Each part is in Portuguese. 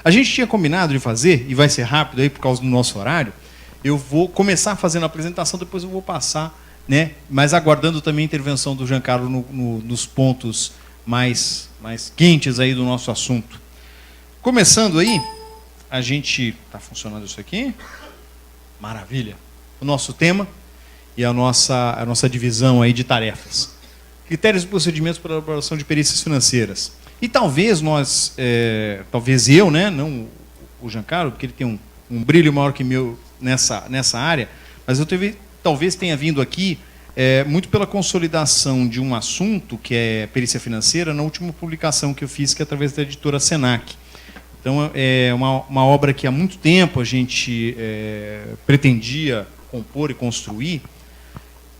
A gente tinha combinado de fazer, e vai ser rápido aí por causa do nosso horário, eu vou começar fazendo a apresentação, depois eu vou passar, né? Mas aguardando também a intervenção do Giancarlo nos pontos mais quentes aí do nosso assunto. Começando aí, a gente... Está funcionando isso aqui? Maravilha. O nosso tema e a nossa divisão aí de tarefas. Critérios e procedimentos para a elaboração de perícias financeiras. E talvez talvez eu, né, não o Giancarlo, porque ele tem um brilho maior que o meu nessa área, mas talvez tenha vindo aqui muito pela consolidação de um assunto, que é perícia financeira, na última publicação que eu fiz, que é através da editora Senac. Então, é uma obra que há muito tempo a gente pretendia compor e construir,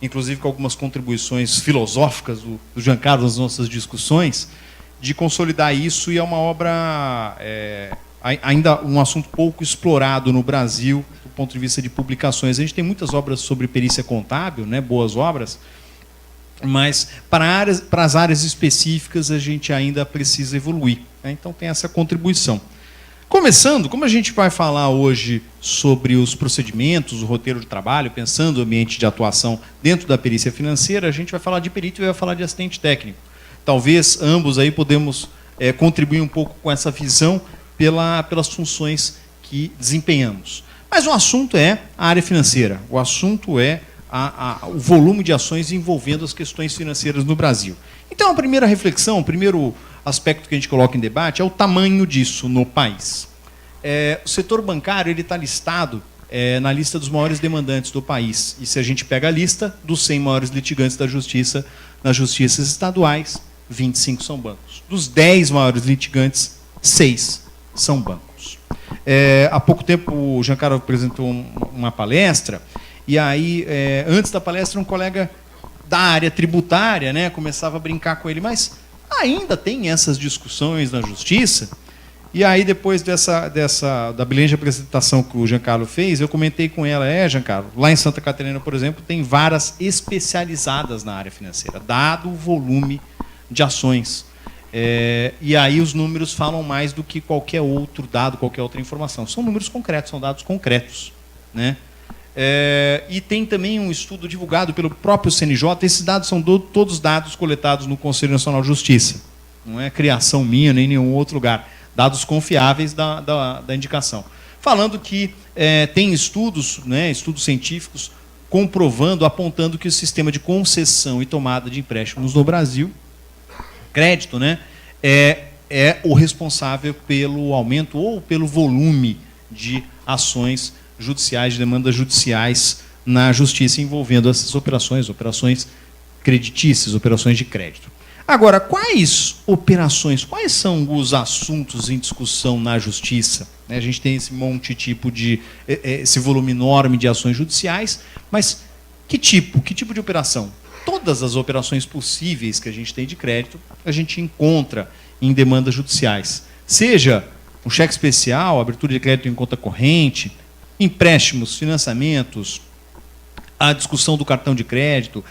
inclusive com algumas contribuições filosóficas do Giancarlo nas nossas discussões, de consolidar isso, e é uma obra, ainda um assunto pouco explorado no Brasil, do ponto de vista de publicações. A gente tem muitas obras sobre perícia contábil, né, boas obras, mas para as áreas específicas a gente ainda precisa evoluir, né? Então tem essa contribuição. Começando, como a gente vai falar hoje sobre os procedimentos, o roteiro de trabalho, pensando no ambiente de atuação dentro da perícia financeira, a gente vai falar de perito e vai falar de assistente técnico. Talvez ambos aí podemos contribuir um pouco com essa visão pelas funções que desempenhamos. Mas o assunto é a área financeira, o assunto é o volume de ações envolvendo as questões financeiras no Brasil. Então, a primeira reflexão, o primeiro aspecto que a gente coloca em debate é o tamanho disso no país. O setor bancário está listado na lista dos maiores demandantes do país. E se a gente pega a lista dos 100 maiores litigantes da Justiça, nas justiças estaduais, 25 são bancos. Dos 10 maiores litigantes, 6 são bancos. Há pouco tempo, o Giancarlo apresentou uma palestra, e aí, antes da palestra, um colega da área tributária, né, começava a brincar com ele, mas ainda tem essas discussões na Justiça? E aí, depois da brilhante apresentação que o Giancarlo fez, eu comentei com ela, Giancarlo, lá em Santa Catarina, por exemplo, tem varas especializadas na área financeira, dado o volume de ações. E aí os números falam mais do que qualquer outro dado, qualquer outra informação. São números concretos, são dados concretos, né? E tem também um estudo divulgado pelo próprio CNJ. Esses dados são todos dados coletados no Conselho Nacional de Justiça. Não é criação minha, nem em nenhum outro lugar. Dados confiáveis da indicação. Falando que tem estudos, né, estudos científicos, comprovando, apontando que o sistema de concessão e tomada de empréstimos no Brasil, crédito, né, é o responsável pelo aumento ou pelo volume de ações judiciais, de demandas judiciais na Justiça envolvendo essas operações creditícias, operações de crédito. Agora, quais são os assuntos em discussão na Justiça? A gente tem esse esse volume enorme de ações judiciais, mas que tipo de operação? Todas as operações possíveis que a gente tem de crédito, a gente encontra em demandas judiciais. Seja um cheque especial, abertura de crédito em conta corrente, empréstimos, financiamentos, a discussão do cartão de crédito,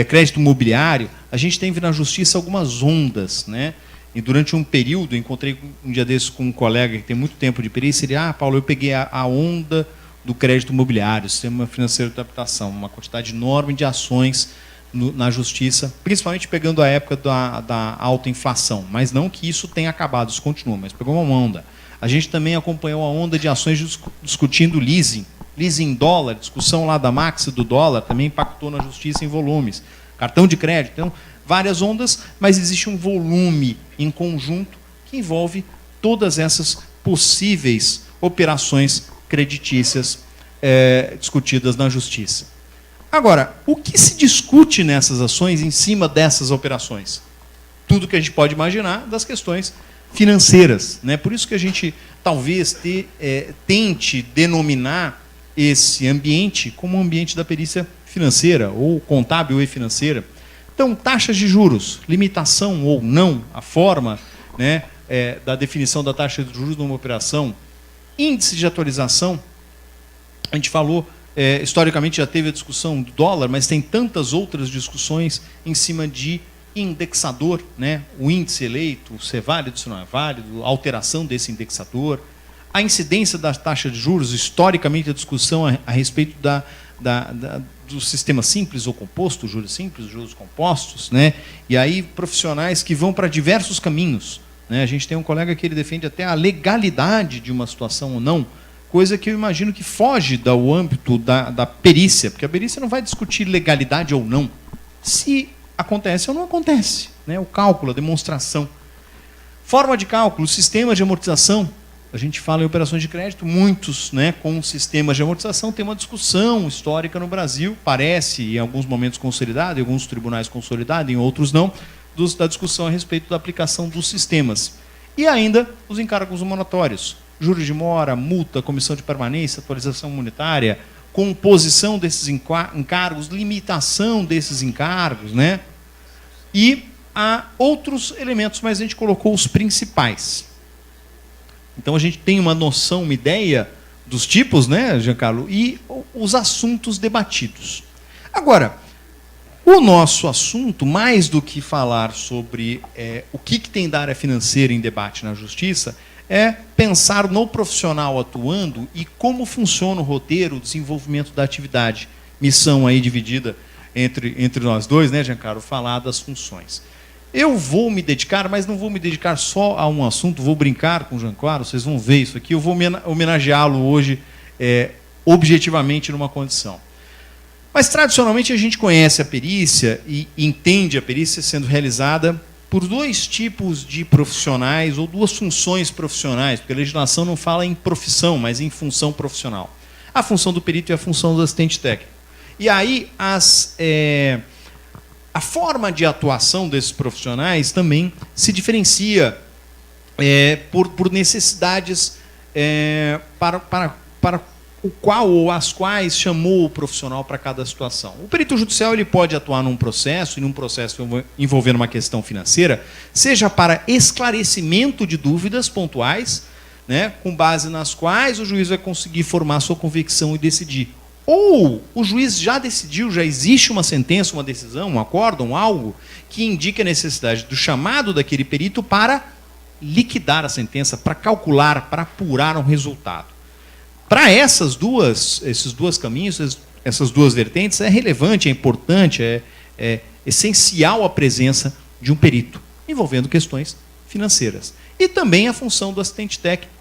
crédito imobiliário. A gente tem na Justiça algumas ondas, né? E durante um período, encontrei um dia desses com um colega que tem muito tempo de perícia, ele, Paulo, eu peguei a onda do crédito imobiliário, sistema financeiro de habitação, uma quantidade enorme de ações na Justiça, principalmente pegando a época da alta inflação, mas não que isso tenha acabado, isso continua, mas pegou uma onda. A gente também acompanhou a onda de ações discutindo leasing dólar, discussão lá da Max do dólar, também impactou na Justiça em volumes. Cartão de crédito, então, várias ondas, mas existe um volume em conjunto que envolve todas essas possíveis operações creditícias discutidas na Justiça. Agora, o que se discute nessas ações em cima dessas operações? Tudo que a gente pode imaginar das questões financeiras, né? Por isso que a gente talvez tente denominar esse ambiente como um ambiente da perícia financeira, ou contábil e financeira. Então, taxas de juros, limitação ou não, a forma, né, da definição da taxa de juros numa operação, índice de atualização, a gente falou, historicamente já teve a discussão do dólar, mas tem tantas outras discussões em cima de indexador, né? O índice eleito, se é válido, se não é válido, a alteração desse indexador, a incidência da taxa de juros, historicamente a discussão a respeito do sistema simples ou composto, juros simples, juros compostos, né? E aí profissionais que vão para diversos caminhos, né? A gente tem um colega que ele defende até a legalidade de uma situação ou não, coisa que eu imagino que foge do âmbito da perícia, porque a perícia não vai discutir legalidade ou não, se acontece ou não acontece, né? O cálculo, a demonstração. Forma de cálculo, sistema de amortização. A gente fala em operações de crédito, muitos, né, com sistemas de amortização, tem uma discussão histórica no Brasil, parece em alguns momentos consolidada, em alguns tribunais consolidada, em outros não, da discussão a respeito da aplicação dos sistemas. E ainda os encargos moratórios, juros de mora, multa, comissão de permanência, atualização monetária, composição desses encargos, limitação desses encargos, né? E há outros elementos, mas a gente colocou os principais. Então a gente tem uma noção, uma ideia dos tipos, né, Giancarlo, e os assuntos debatidos. Agora, o nosso assunto, mais do que falar sobre o que tem da área financeira em debate na justiça, é pensar no profissional atuando e como funciona o roteiro, o desenvolvimento da atividade. Missão aí dividida entre nós dois, né, Giancarlo, falar das funções. Eu vou me dedicar, mas não vou me dedicar só a um assunto, vou brincar com o Giancarlo, vocês vão ver isso aqui, eu vou homenageá-lo hoje objetivamente numa condição. Mas, tradicionalmente, a gente conhece a perícia e entende a perícia sendo realizada por dois tipos de profissionais ou duas funções profissionais, porque a legislação não fala em profissão, mas em função profissional. A função do perito e a função do assistente técnico. E aí, a forma de atuação desses profissionais também se diferencia por necessidades para o qual ou as quais chamou o profissional para cada situação. O perito judicial ele pode atuar num processo, e num processo envolvendo uma questão financeira, seja para esclarecimento de dúvidas pontuais, né, com base nas quais o juiz vai conseguir formar sua convicção e decidir. Ou o juiz já decidiu, já existe uma sentença, uma decisão, um acórdão, algo que indica a necessidade do chamado daquele perito para liquidar a sentença, para calcular, para apurar um resultado. Para esses dois caminhos, essas duas vertentes, é relevante, é importante, é essencial a presença de um perito, envolvendo questões financeiras. E também a função do assistente técnico,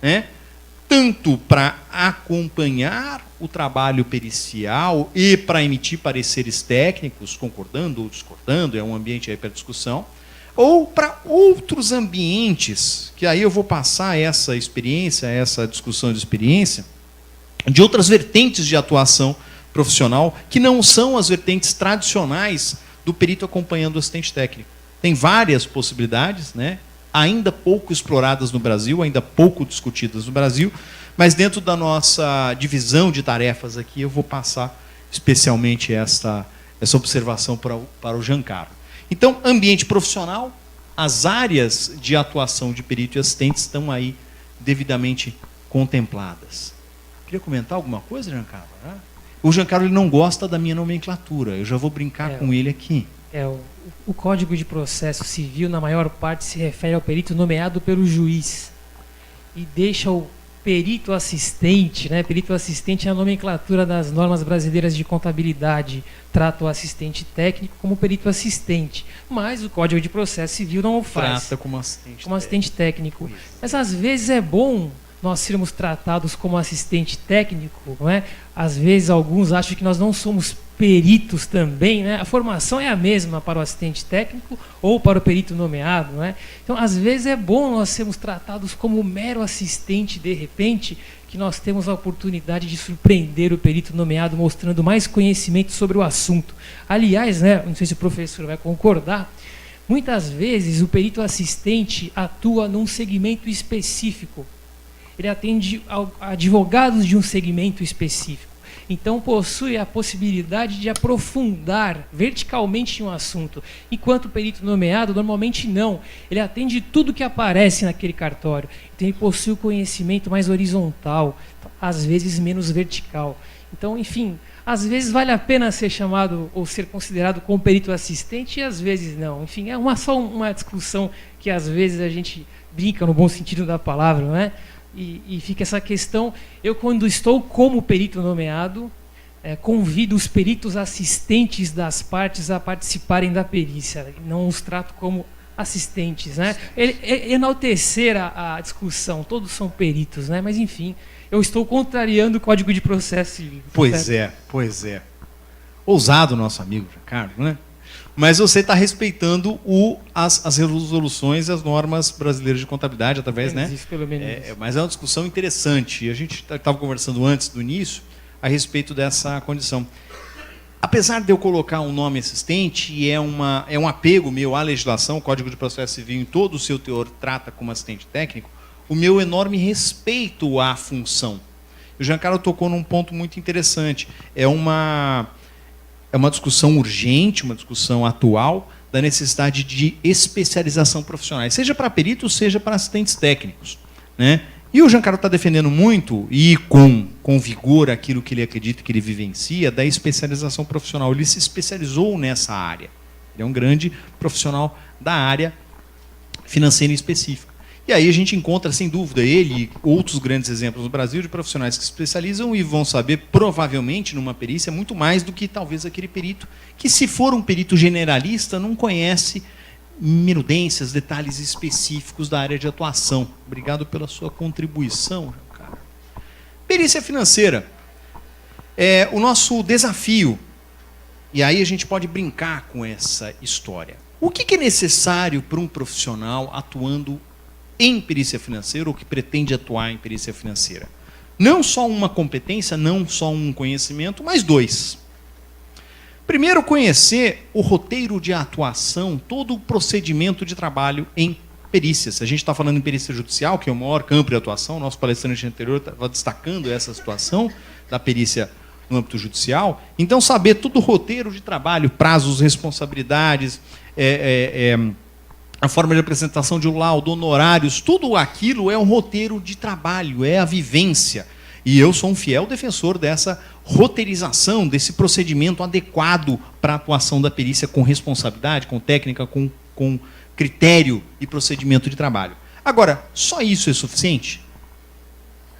né? Tanto para acompanhar o trabalho pericial e para emitir pareceres técnicos, concordando ou discordando, é um ambiente aí para discussão, ou para outros ambientes, que aí eu vou passar essa experiência, essa discussão de experiência, de outras vertentes de atuação profissional, que não são as vertentes tradicionais do perito acompanhando o assistente técnico. Tem várias possibilidades, né? Ainda pouco exploradas no Brasil, ainda pouco discutidas no Brasil, mas dentro da nossa divisão de tarefas aqui, eu vou passar especialmente essa observação para o Giancarlo. Então, ambiente profissional, as áreas de atuação de perito e assistente estão aí devidamente contempladas. Queria comentar alguma coisa, Giancarlo? O Giancarlo ele não gosta da minha nomenclatura, eu já vou brincar com ele aqui. O Código de Processo Civil, na maior parte, se refere ao perito nomeado pelo juiz e deixa o perito assistente, né? Perito assistente é a nomenclatura das normas brasileiras de contabilidade, trata o assistente técnico como perito assistente, mas o Código de Processo Civil não o faz. Trata como assistente técnico. Mas às vezes é bom nós sermos tratados como assistente técnico, não é? Às vezes alguns acham que nós não somos peritos também, né? A formação é a mesma para o assistente técnico ou para o perito nomeado, não é? Então, às vezes é bom nós sermos tratados como mero assistente, de repente, que nós temos a oportunidade de surpreender o perito nomeado, mostrando mais conhecimento sobre o assunto. Aliás, né, não sei se o professor vai concordar, muitas vezes o perito assistente atua num segmento específico. Ele atende a advogados de um segmento específico. Então, possui a possibilidade de aprofundar verticalmente em um assunto, enquanto o perito nomeado, normalmente não. Ele atende tudo que aparece naquele cartório. Então, ele possui o conhecimento mais horizontal, às vezes menos vertical. Então, enfim, às vezes vale a pena ser chamado ou ser considerado como perito assistente e às vezes não. Enfim, é só uma discussão que às vezes a gente brinca no bom sentido da palavra, não é? e fica essa questão. Eu, quando estou como perito nomeado, convido os peritos assistentes das partes a participarem da perícia, não os trato como assistentes, né? Enaltecer a discussão, todos são peritos, né? Mas enfim, eu estou contrariando o Código de Processo Civil. Pois é. Ousado nosso amigo Ricardo, né? Mas você está respeitando as resoluções e as normas brasileiras de contabilidade através, né? Isso, pelo menos. Mas é uma discussão interessante. A gente estava conversando antes do início a respeito dessa condição. Apesar de eu colocar um nome assistente, e é um apego meu à legislação, o Código de Processo Civil em todo o seu teor trata como assistente técnico, o meu enorme respeito à função. O Giancarlo tocou num ponto muito interessante. É uma discussão urgente, uma discussão atual, da necessidade de especialização profissionais, seja para peritos, seja para assistentes técnicos, né? E o Giancarlo está defendendo muito, e com vigor, aquilo que ele acredita, que ele vivencia, da especialização profissional. Ele se especializou nessa área. Ele é um grande profissional da área financeira em específico. E aí a gente encontra, sem dúvida, ele e outros grandes exemplos no Brasil de profissionais que se especializam e vão saber, provavelmente, numa perícia, muito mais do que talvez aquele perito que, se for um perito generalista, não conhece minudências, detalhes específicos da área de atuação. Obrigado pela sua contribuição, Giancarlo. Perícia financeira. O nosso desafio, e aí a gente pode brincar com essa história. O que é necessário para um profissional atuando em perícia financeira ou que pretende atuar em perícia financeira? Não só uma competência, não só um conhecimento, mas dois. Primeiro, conhecer o roteiro de atuação, todo o procedimento de trabalho em perícias. A gente está falando em perícia judicial, que é o maior campo de atuação. O nosso palestrante anterior estava destacando essa situação da perícia no âmbito judicial. Então, saber todo o roteiro de trabalho, prazos, responsabilidades, a forma de apresentação de um laudo, honorários, tudo aquilo é um roteiro de trabalho, é a vivência. E eu sou um fiel defensor dessa roteirização, desse procedimento adequado para a atuação da perícia com responsabilidade, com técnica, com critério e procedimento de trabalho. Agora, só isso é suficiente?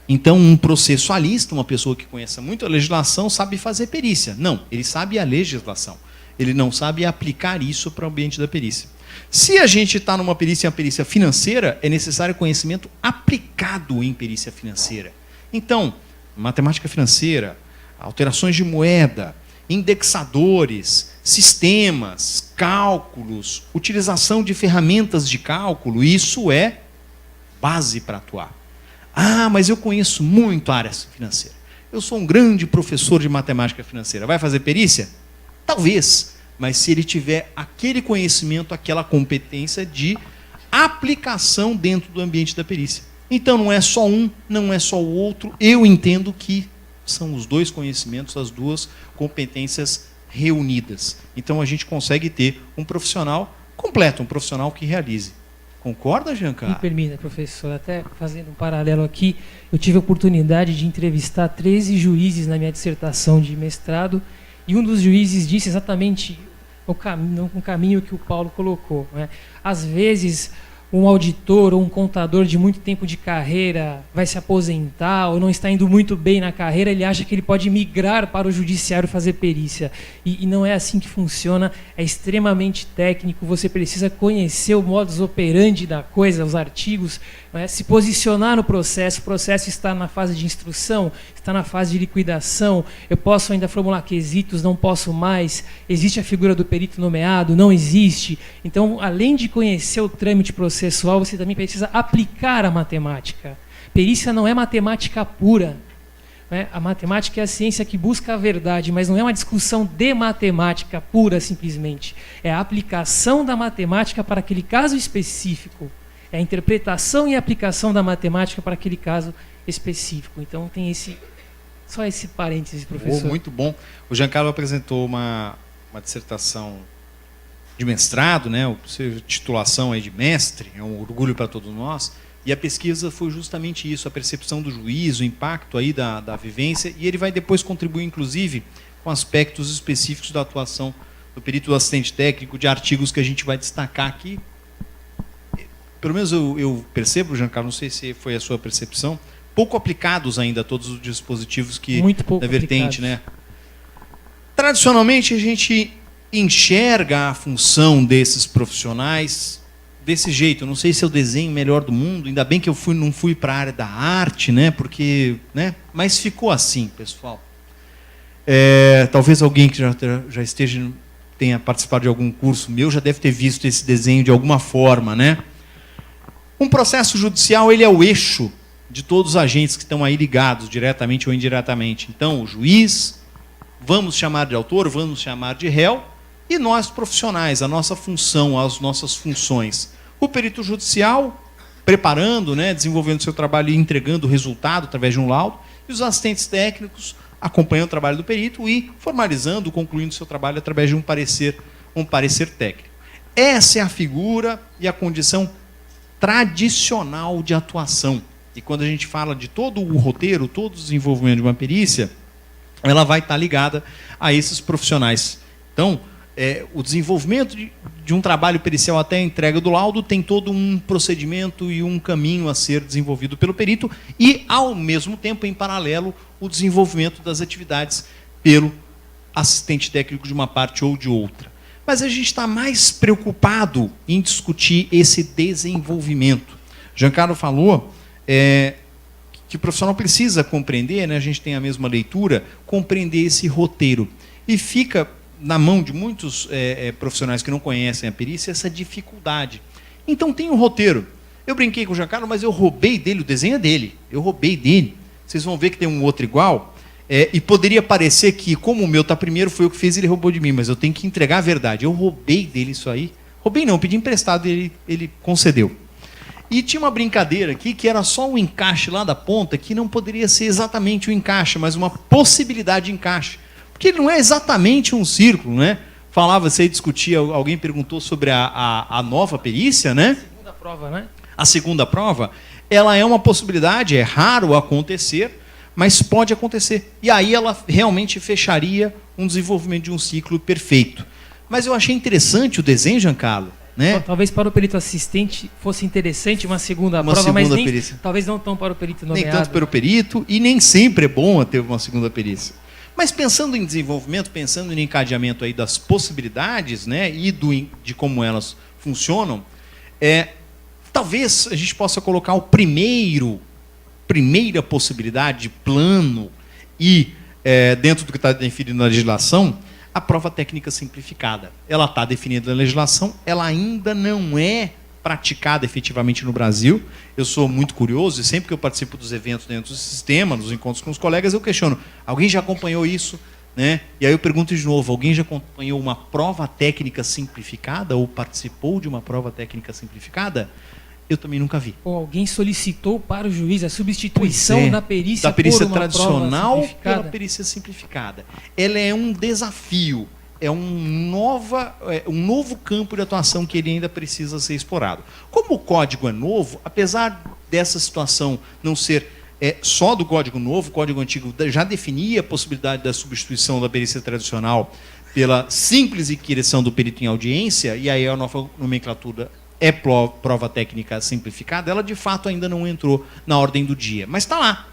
Então, um processualista, uma pessoa que conheça muito a legislação, sabe fazer perícia. Não, ele sabe a legislação. Ele não sabe aplicar isso para o ambiente da perícia. Se a gente está numa perícia, uma perícia financeira, é necessário conhecimento aplicado em perícia financeira. Então, matemática financeira, alterações de moeda, indexadores, sistemas, cálculos, utilização de ferramentas de cálculo, isso é base para atuar. Ah, mas eu conheço muito a área financeira. Eu sou um grande professor de matemática financeira. Vai fazer perícia? Talvez, mas se ele tiver aquele conhecimento, aquela competência de aplicação dentro do ambiente da perícia. Então, não é só um, não é só o outro. Eu entendo que são os dois conhecimentos, as duas competências reunidas. Então, a gente consegue ter um profissional completo, um profissional que realize. Concorda, Giancarlo? Me permita, professor, até fazendo um paralelo aqui, eu tive a oportunidade de entrevistar 13 juízes na minha dissertação de mestrado, e um dos juízes disse exatamente o caminho que o Paulo colocou, né? Às vezes, um auditor ou um contador de muito tempo de carreira vai se aposentar ou não está indo muito bem na carreira, ele acha que ele pode migrar para o judiciário fazer perícia. E não é assim que funciona, é extremamente técnico, você precisa conhecer o modus operandi da coisa, os artigos, né? Se posicionar no processo, o processo está na fase de instrução, está na fase de liquidação, eu posso ainda formular quesitos, não posso mais, existe a figura do perito nomeado, não existe. Então, além de conhecer o trâmite processual, você também precisa aplicar a matemática. Perícia não é matemática pura, né? A matemática é a ciência que busca a verdade, mas não é uma discussão de matemática pura, simplesmente. É a aplicação da matemática para aquele caso específico. É a interpretação e aplicação da matemática para aquele caso específico. Então, tem só esse parênteses, professor. Muito bom. O Giancarlo apresentou uma dissertação de mestrado, né? A titulação aí de mestre, é um orgulho para todos nós. E a pesquisa foi justamente isso, a percepção do juiz, o impacto aí da vivência. E ele vai depois contribuir, inclusive, com aspectos específicos da atuação do perito, do assistente técnico, de artigos que a gente vai destacar aqui. pelo menos eu percebo, Giancarlo, não sei se foi a sua percepção, pouco aplicados ainda todos os dispositivos que Muito pouco da vertente, aplicados. né? Tradicionalmente a gente enxerga a função desses profissionais desse jeito. Eu não sei se é o desenho melhor do mundo, ainda bem que eu não fui para a área da arte, né? Porque, né? Mas ficou assim, pessoal. Talvez alguém que já tenha participado de algum curso meu já deve ter visto esse desenho de alguma forma, né? Um processo judicial, ele é o eixo de todos os agentes que estão aí ligados, diretamente ou indiretamente. Então, o juiz, vamos chamar de autor, vamos chamar de réu, e nós profissionais, a nossa função, as nossas funções. O perito judicial, preparando, né, desenvolvendo seu trabalho e entregando o resultado através de um laudo, e os assistentes técnicos acompanhando o trabalho do perito e formalizando, concluindo seu trabalho através de um parecer técnico. Essa é a figura e a condição tradicional de atuação. E quando a gente fala de todo o roteiro, todo o desenvolvimento de uma perícia, ela vai estar ligada a esses profissionais. Então, o desenvolvimento de um trabalho pericial até a entrega do laudo tem todo um procedimento e um caminho a ser desenvolvido pelo perito e, ao mesmo tempo, em paralelo, o desenvolvimento das atividades pelo assistente técnico de uma parte ou de outra. Mas a gente está mais preocupado em discutir esse desenvolvimento. Giancarlo falou que o profissional precisa compreender, né, a gente tem a mesma leitura, compreender esse roteiro. E fica na mão de muitos profissionais que não conhecem a perícia essa dificuldade. Então tem um roteiro. Eu brinquei com o Giancarlo, mas eu roubei dele, o desenho é dele. Eu roubei dele. Vocês vão ver que tem um outro igual. E poderia parecer que, como o meu está primeiro, foi eu que fiz, ele roubou de mim, mas eu tenho que entregar a verdade. Eu roubei dele isso aí. Roubei não, pedi emprestado e ele concedeu. E tinha uma brincadeira aqui que era só um encaixe lá da ponta, que não poderia ser exatamente um encaixe, mas uma possibilidade de encaixe. Porque ele não é exatamente um círculo, né? Falava-se aí, discutia, alguém perguntou sobre a nova perícia, né? A segunda prova, né? A segunda prova, ela é uma possibilidade, é raro acontecer, mas pode acontecer. E aí ela realmente fecharia um desenvolvimento de um ciclo perfeito. Mas eu achei interessante o desenho, Giancarlo, né? Talvez para o perito assistente fosse interessante uma segunda prova, segunda mas nem, perícia. talvez não tão para o perito nomeado. Nem tanto para o perito, e nem sempre é bom ter uma segunda perícia. Mas pensando em desenvolvimento, pensando em encadeamento aí das possibilidades, né, e de como elas funcionam, talvez a gente possa colocar o primeira possibilidade de plano e, dentro do que está definido na legislação, a prova técnica simplificada. Ela está definida na legislação, ela ainda não é praticada efetivamente no Brasil. Eu sou muito curioso e sempre que eu participo dos eventos dentro do sistema, nos encontros com os colegas, eu questiono, alguém já acompanhou isso? Né? E aí eu pergunto de novo, alguém já acompanhou uma prova técnica simplificada ou participou de uma prova técnica simplificada? Eu também nunca vi. Ou alguém solicitou para o juiz a substituição da perícia por uma tradicional prova simplificada? pela perícia simplificada. Ela é um desafio, é um novo campo de atuação que ele ainda precisa ser explorado. Como o código é novo, apesar dessa situação não ser só do código novo, o código antigo já definia a possibilidade da substituição da perícia tradicional pela simples inquirição do perito em audiência, e aí a nova nomenclatura é prova técnica simplificada, ela de fato ainda não entrou na ordem do dia. Mas está lá.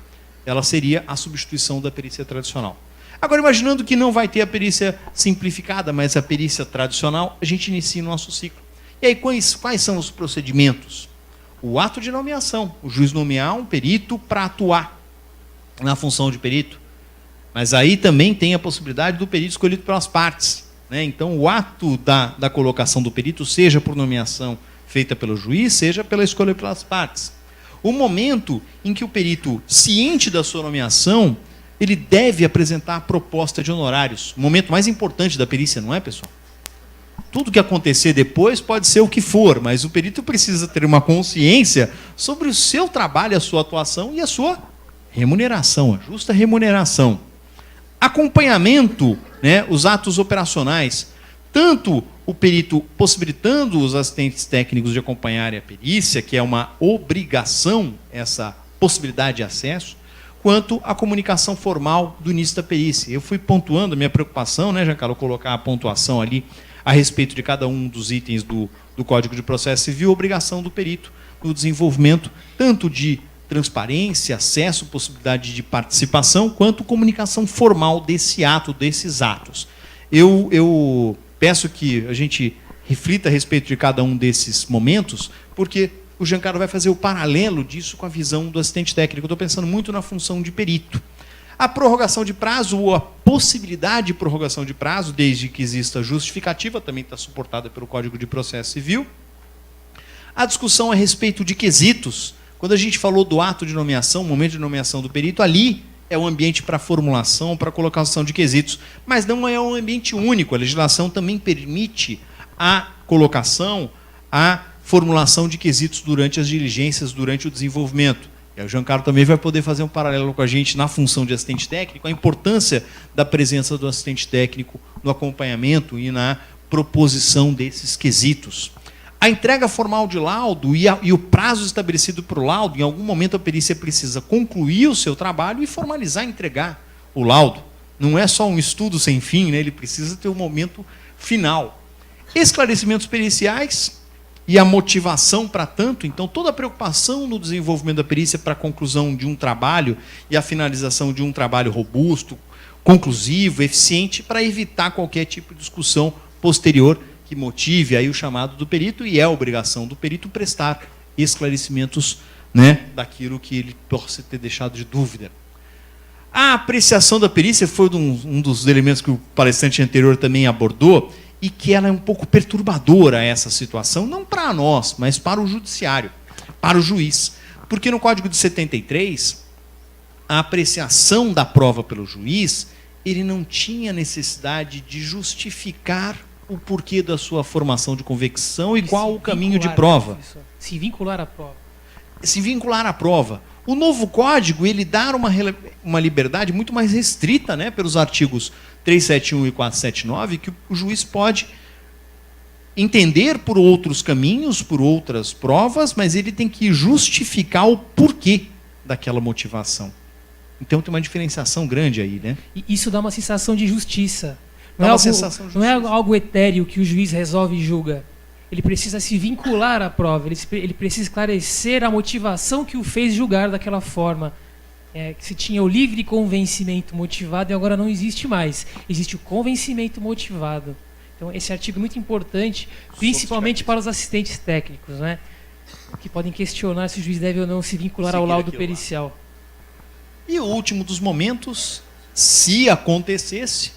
Ela seria a substituição da perícia tradicional. Agora, imaginando que não vai ter a perícia simplificada, mas a perícia tradicional, a gente inicia o nosso ciclo. E aí, quais são os procedimentos? O ato de nomeação. O juiz nomear um perito para atuar na função de perito. Mas aí também tem a possibilidade do perito escolhido pelas partes. Né? Então, o ato da colocação do perito, seja por nomeação feita pelo juiz, seja pela escolha pelas partes. O momento em que o perito, ciente da sua nomeação, ele deve apresentar a proposta de honorários. O momento mais importante da perícia, não é, pessoal? Tudo que acontecer depois pode ser o que for, mas o perito precisa ter uma consciência sobre o seu trabalho, a sua atuação e a sua remuneração, a justa remuneração. Acompanhamento, né, os atos operacionais. Tanto o perito possibilitando os assistentes técnicos de acompanharem a perícia, que é uma obrigação, essa possibilidade de acesso, quanto a comunicação formal do início da perícia. Eu fui pontuando a minha preocupação, né, Giancarlo, colocar a pontuação ali a respeito de cada um dos itens do Código de Processo Civil, obrigação do perito no desenvolvimento tanto de transparência, acesso, possibilidade de participação, quanto comunicação formal desse ato, desses atos. Eu peço que a gente reflita a respeito de cada um desses momentos, porque o Giancarlo vai fazer o paralelo disso com a visão do assistente técnico. Eu estou pensando muito na função de perito. A prorrogação de prazo, ou a possibilidade de prorrogação de prazo, desde que exista justificativa, também está suportada pelo Código de Processo Civil. A discussão a respeito de quesitos. Quando a gente falou do ato de nomeação, momento de nomeação do perito, ali é o ambiente para formulação, para colocação de quesitos. Mas não é um ambiente único. A legislação também permite a colocação, a formulação de quesitos durante as diligências, durante o desenvolvimento. E o Giancarlo também vai poder fazer um paralelo com a gente na função de assistente técnico, a importância da presença do assistente técnico no acompanhamento e na proposição desses quesitos. A entrega formal de laudo e o prazo estabelecido para o laudo, em algum momento a perícia precisa concluir o seu trabalho e formalizar e entregar o laudo. Não é só um estudo sem fim, né? Ele precisa ter um momento final. Esclarecimentos periciais e a motivação para tanto, então toda a preocupação no desenvolvimento da perícia para a conclusão de um trabalho e a finalização de um trabalho robusto, conclusivo, eficiente, para evitar qualquer tipo de discussão posterior que motive aí o chamado do perito, e é a obrigação do perito prestar esclarecimentos, né, daquilo que ele possa ter deixado de dúvida. A apreciação da perícia foi um dos elementos que o palestrante anterior também abordou, e que ela é um pouco perturbadora, essa situação, não para nós, mas para o judiciário, para o juiz. Porque no Código de 73, a apreciação da prova pelo juiz, ele não tinha necessidade de justificar o porquê da sua formação de convicção e qual o caminho de prova. Se vincular à prova. Se vincular à prova. O novo código, ele dá uma liberdade muito mais restrita, né, pelos artigos 371 e 479, que o juiz pode entender por outros caminhos, por outras provas, mas ele tem que justificar o porquê daquela motivação. Então tem uma diferenciação grande aí, né? E isso dá uma sensação de justiça. Não é algo etéreo que o juiz resolve e julga. Ele precisa se vincular à prova, ele precisa esclarecer a motivação que o fez julgar daquela forma. Que se tinha o livre convencimento motivado e agora não existe mais. Existe o convencimento motivado. Então esse artigo é muito importante, principalmente para os assistentes técnicos, né, que podem questionar se o juiz deve ou não se vincular ao laudo pericial. E o último dos momentos, se acontecesse,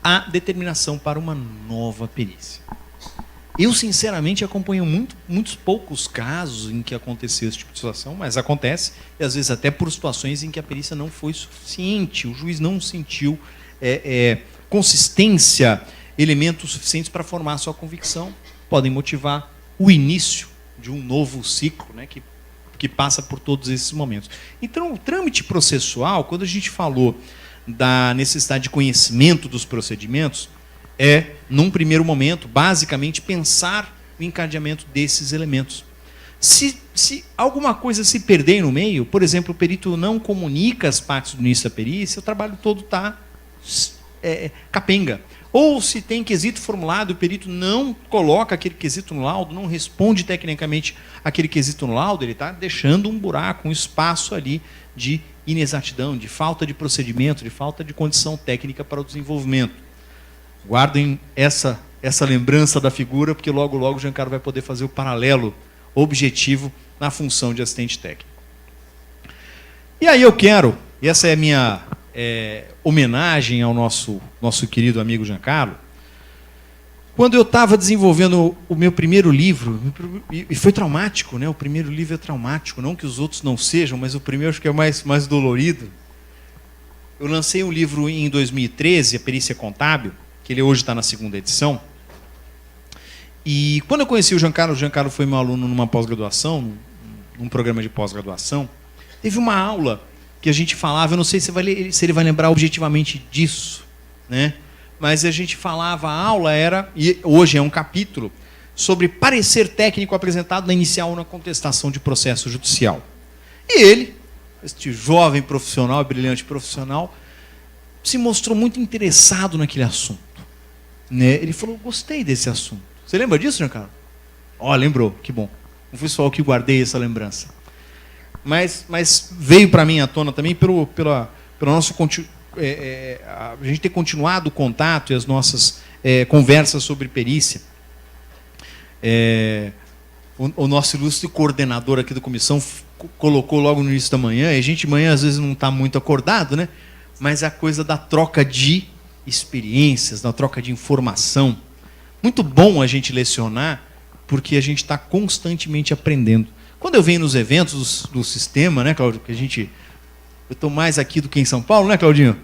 a determinação para uma nova perícia. Eu, sinceramente, acompanho muitos poucos casos em que aconteceu esse tipo de situação, mas acontece, e às vezes até por situações em que a perícia não foi suficiente, o juiz não sentiu consistência, elementos suficientes para formar a sua convicção, podem motivar o início de um novo ciclo, né, que passa por todos esses momentos. Então, o trâmite processual, quando a gente falou da necessidade de conhecimento dos procedimentos, num primeiro momento, basicamente, pensar no encadeamento desses elementos. Se alguma coisa se perder no meio, por exemplo, o perito não comunica as partes do início da perícia, o trabalho todo está capenga. Ou se tem quesito formulado, o perito não coloca aquele quesito no laudo, não responde tecnicamente aquele quesito no laudo, ele está deixando um buraco, um espaço ali de inexatidão, de falta de procedimento, de falta de condição técnica para o desenvolvimento. Guardem essa lembrança da figura, porque logo o Giancarlo vai poder fazer o paralelo objetivo na função de assistente técnico. E aí eu quero, e essa é a minha homenagem ao nosso querido amigo Giancarlo, quando eu estava desenvolvendo o meu primeiro livro, e foi traumático, né? O primeiro livro é traumático, não que os outros não sejam, mas o primeiro acho que é mais dolorido. Eu lancei um livro em 2013, A Perícia Contábil, que ele hoje está na 2ª edição. E quando eu conheci o Giancarlo foi meu aluno numa pós-graduação, num programa de pós-graduação, teve uma aula que a gente falava, eu não sei se ele vai lembrar objetivamente disso, né? Mas a gente falava, a aula era, e hoje é um capítulo, sobre parecer técnico apresentado na inicial ou na contestação de processo judicial. E ele, este jovem profissional, brilhante profissional, se mostrou muito interessado naquele assunto. né? Ele falou, gostei desse assunto. Você lembra disso, Giancarlo? Ó, lembrou, que bom. Não fui só eu que guardei essa lembrança. Mas veio para mim à tona também pelo nosso a gente ter continuado o contato e as nossas conversas sobre perícia. O nosso ilustre coordenador aqui da comissão colocou logo no início da manhã, e a gente de manhã às vezes não está muito acordado, né? Mas a coisa da troca de experiências, da troca de informação. Muito bom a gente lecionar, porque a gente está constantemente aprendendo. Quando eu venho nos eventos do sistema, né, Cláudio, que eu estou mais aqui do que em São Paulo, né, Claudinho?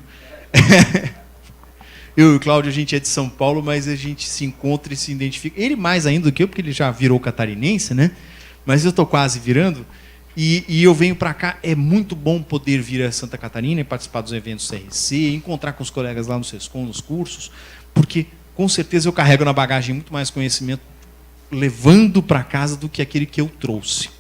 Eu e o Cláudio, a gente é de São Paulo, mas a gente se encontra e se identifica. Ele mais ainda do que eu, porque ele já virou catarinense, né? Mas eu estou quase virando. E eu venho para cá, é muito bom poder vir a Santa Catarina e participar dos eventos CRC, encontrar com os colegas lá no SESCOM, nos cursos, porque com certeza eu carrego na bagagem muito mais conhecimento levando para casa do que aquele que eu trouxe.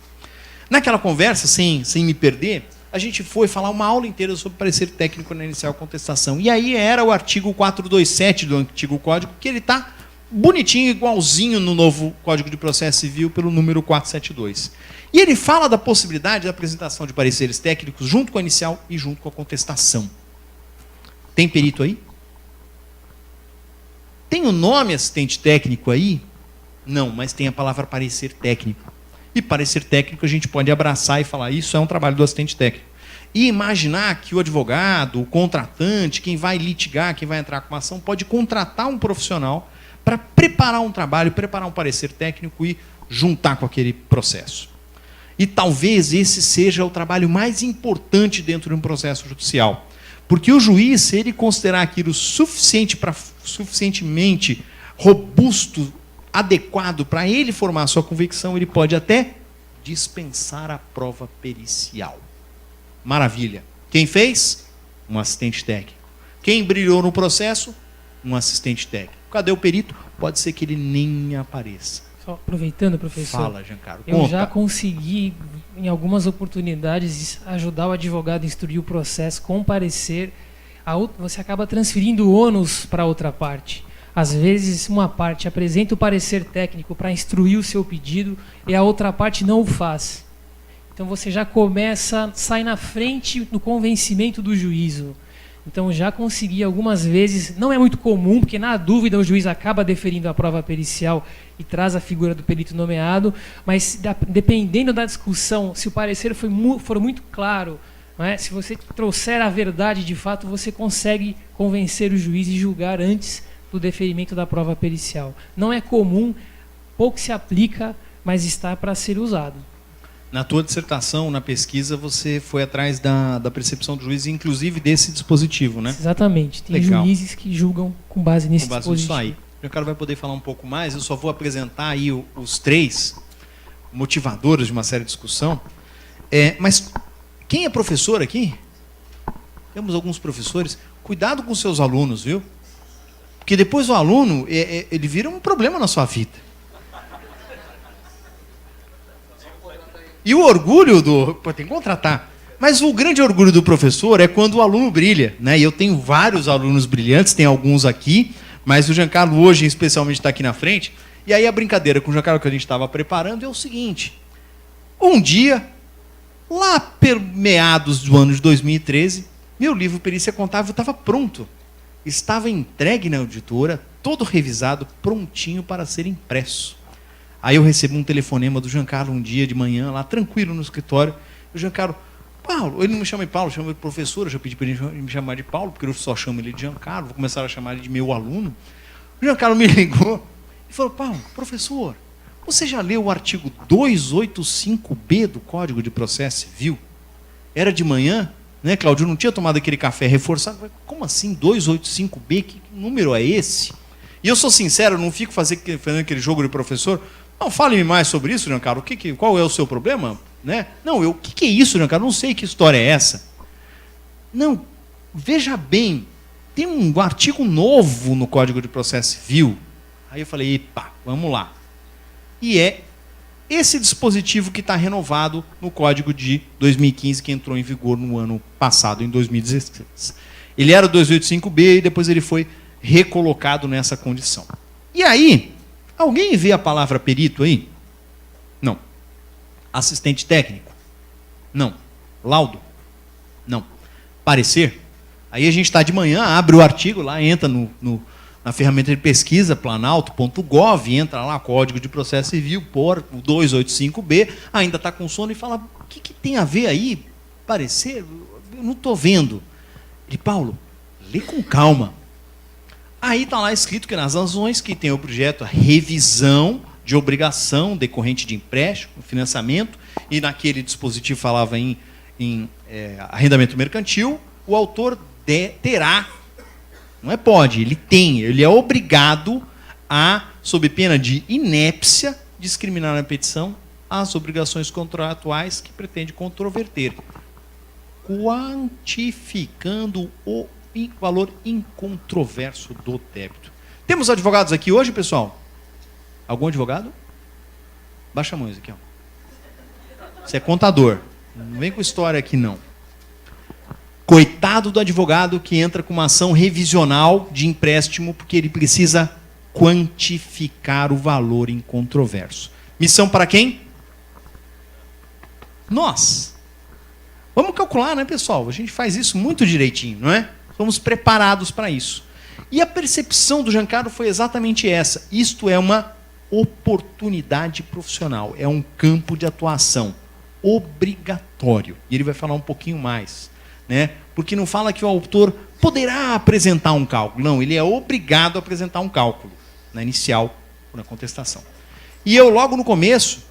Naquela conversa, sem me perder, a gente foi falar uma aula inteira sobre parecer técnico na inicial contestação. E aí era o artigo 427 do antigo código, que ele está bonitinho, igualzinho no novo Código de Processo Civil, pelo número 472. E ele fala da possibilidade da apresentação de pareceres técnicos junto com a inicial e junto com a contestação. Tem perito aí? Tem o nome assistente técnico aí? Não, mas tem a palavra parecer técnico. E parecer técnico a gente pode abraçar e falar, isso é um trabalho do assistente técnico. E imaginar que o advogado, o contratante, quem vai litigar, quem vai entrar com uma ação, pode contratar um profissional para preparar um trabalho, preparar um parecer técnico e juntar com aquele processo. E talvez esse seja o trabalho mais importante dentro de um processo judicial. Porque o juiz, se ele considerar aquilo suficientemente robusto, adequado para ele formar a sua convicção, ele pode até dispensar a prova pericial. Maravilha. Quem fez? Um assistente técnico. Quem brilhou no processo? Um assistente técnico. Cadê o perito? Pode ser que ele nem apareça. Só aproveitando, professor. Fala, Giancarlo. Eu já consegui, em algumas oportunidades, ajudar o advogado a instruir o processo com parecer. Você acaba transferindo o ônus para outra parte. Às vezes, uma parte apresenta o parecer técnico para instruir o seu pedido e a outra parte não o faz. Então, você já começa, sai na frente no convencimento do juízo. Então, já consegui algumas vezes, não é muito comum, porque na dúvida o juiz acaba deferindo a prova pericial e traz a figura do perito nomeado, mas dependendo da discussão, se o parecer for muito claro, não é? Se você trouxer a verdade de fato, você consegue convencer o juiz e julgar antes do deferimento da prova pericial. Não é comum, pouco se aplica, mas está para ser usado. Na tua dissertação, na pesquisa, você foi atrás da percepção do juiz, inclusive desse dispositivo, né? Exatamente. Tem juízes que julgam com base nesse dispositivo. Nisso aí. O Giancarlo vai poder falar um pouco mais, eu só vou apresentar aí os três motivadores de uma série de discussão. Mas quem é professor aqui? Temos alguns professores. Cuidado com seus alunos, viu? Porque depois o aluno, ele vira um problema na sua vida. E o orgulho tem que contratar. Mas o grande orgulho do professor é quando o aluno brilha, né? E eu tenho vários alunos brilhantes, tem alguns aqui, mas o Giancarlo hoje especialmente está aqui na frente. E aí a brincadeira com o Giancarlo que a gente estava preparando é o seguinte. Um dia, lá por meados do ano de 2013, meu livro Perícia Contábil estava pronto. Estava entregue na editora, todo revisado, prontinho para ser impresso. Aí eu recebi um telefonema do Giancarlo um dia de manhã, lá tranquilo no escritório. O Giancarlo, Paulo, ele não me chama de Paulo, chama de professor, eu já pedi para ele me chamar de Paulo, porque eu só chamo ele de Giancarlo, vou começar a chamar ele de meu aluno. O Giancarlo me ligou e falou, Paulo, professor, você já leu o artigo 285B do Código de Processo Civil? Era de manhã, né, Cláudio? Eu não tinha tomado aquele café reforçado. Como assim, 285B? Que número é esse? E eu sou sincero, eu não fico fazendo aquele jogo de professor. Não, fale-me mais sobre isso, Giancarlo. Qual é o seu problema? Né? Não, o que é isso, Giancarlo? Não sei que história é essa. Não, veja bem, tem um artigo novo no Código de Processo Civil. Aí eu falei, epa, vamos lá. E é esse dispositivo que está renovado no Código de 2015, que entrou em vigor no ano passado, em 2016. Ele era o 285B e depois ele foi recolocado nessa condição. E aí, alguém vê a palavra perito aí? Não. Assistente técnico? Não. Laudo? Não. Parecer? Aí a gente está de manhã, abre o artigo lá, entra na ferramenta de pesquisa, planalto.gov, entra lá, Código de Processo Civil, por o 285B, ainda está com sono e fala, o que tem a ver aí? Parecer? Eu não estou vendo. Ele, Paulo, lê com calma. Aí está lá escrito que nas ações que tem objeto a revisão de obrigação decorrente de empréstimo, financiamento, e naquele dispositivo falava em arrendamento mercantil, o autor terá, não é pode, ele é obrigado a, sob pena de inépcia, discriminar na petição as obrigações contratuais que pretende controverter, quantificando o valor incontroverso do débito. Temos advogados aqui hoje, pessoal? Algum advogado? Baixa a mão, Ezequiel. Você é contador. Não vem com história aqui, não. Coitado do advogado que entra com uma ação revisional de empréstimo porque ele precisa quantificar o valor incontroverso. Missão para quem? Nós. Vamos calcular, né, pessoal? A gente faz isso muito direitinho, não é? Somos preparados para isso. E a percepção do Giancarlo foi exatamente essa. Isto é uma oportunidade profissional, é um campo de atuação obrigatório. E ele vai falar um pouquinho mais, né? Porque não fala que o autor poderá apresentar um cálculo. Não, ele é obrigado a apresentar um cálculo, na inicial ou na contestação. E eu, logo no começo,